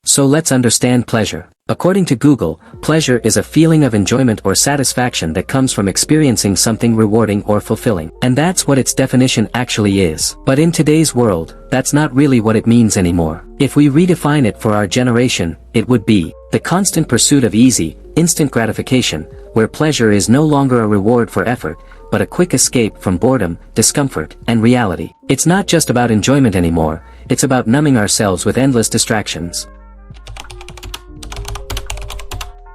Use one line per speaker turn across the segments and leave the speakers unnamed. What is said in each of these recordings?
So let's understand pleasure. According to Google, pleasure is a feeling of enjoyment or satisfaction that comes from experiencing something rewarding or fulfilling. And that's what its definition actually is. But in today's world, that's not really what it means anymore. If we redefine it for our generation, it would be the constant pursuit of easy, instant gratification, where pleasure is no longer a reward for effort, but a quick escape from boredom, discomfort, and reality. It's not just about enjoyment anymore, it's about numbing ourselves with endless distractions.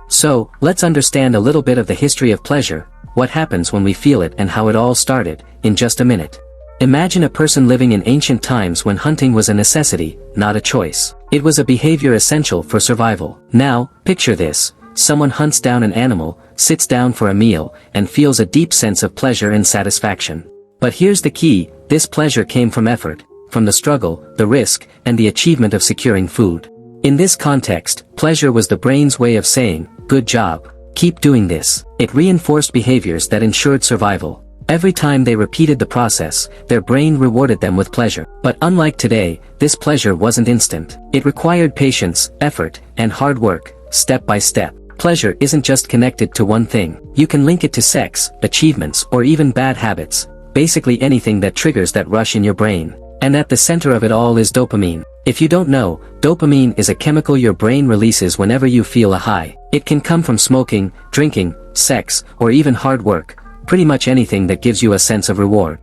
So, let's understand a little bit of the history of pleasure, what happens when we feel it and how it all started, in just a minute. Imagine a person living in ancient times when hunting was a necessity, not a choice. It was a behavior essential for survival. Now, picture this. Someone hunts down an animal, sits down for a meal, and feels a deep sense of pleasure and satisfaction. But here's the key, this pleasure came from effort, from the struggle, the risk, and the achievement of securing food. In this context, pleasure was the brain's way of saying, "Good job. Keep doing this." It reinforced behaviors that ensured survival. Every time they repeated the process, their brain rewarded them with pleasure. But unlike today, this pleasure wasn't instant. It required patience, effort, and hard work, step by step. Pleasure isn't just connected to one thing. You can link it to sex, achievements, or even bad habits. Basically anything that triggers that rush in your brain. And at the center of it all is dopamine. If you don't know, dopamine is a chemical your brain releases whenever you feel a high. It can come from smoking, drinking, sex, or even hard work. Pretty much anything that gives you a sense of reward.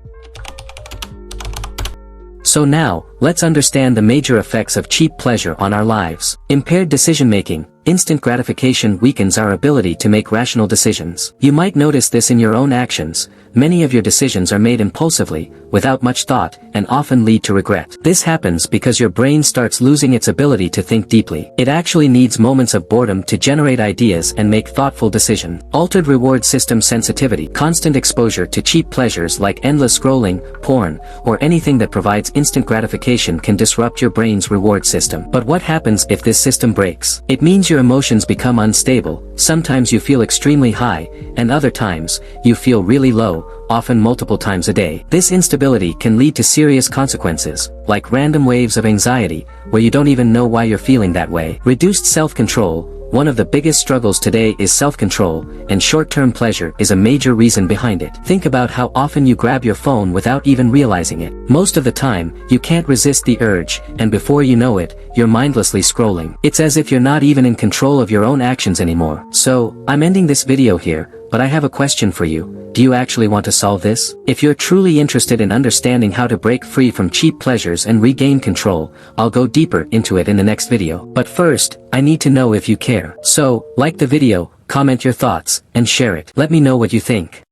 So now, let's understand the major effects of cheap pleasure on our lives. Impaired decision-making. Instant gratification weakens our ability to make rational decisions. You might notice this in your own actions. Many of your decisions are made impulsively, without much thought, and often lead to regret. This happens because your brain starts losing its ability to think deeply. It actually needs moments of boredom to generate ideas and make thoughtful decisions. Altered reward system sensitivity. Constant exposure to cheap pleasures like endless scrolling, porn, or anything that provides instant gratification can disrupt your brain's reward system. But what happens if this system breaks? It means your emotions become unstable. Sometimes you feel extremely high, and other times, you feel really low, often multiple times a day. This instability can lead to serious consequences, like random waves of anxiety, where you don't even know why you're feeling that way. Reduced self-control. One of the biggest struggles today is self-control, and short-term pleasure is a major reason behind it. Think about how often you grab your phone without even realizing it. Most of the time, you can't resist the urge, and before you know it, you're mindlessly scrolling. It's as if you're not even in control of your own actions anymore. So, I'm ending this video here, but I have a question for you. Do you actually want to solve this? If you're truly interested in understanding how to break free from cheap pleasures and regain control, I'll go deeper into it in the next video. But first, I need to know if you care. So, like the video, comment your thoughts, and share it. Let me know what you think.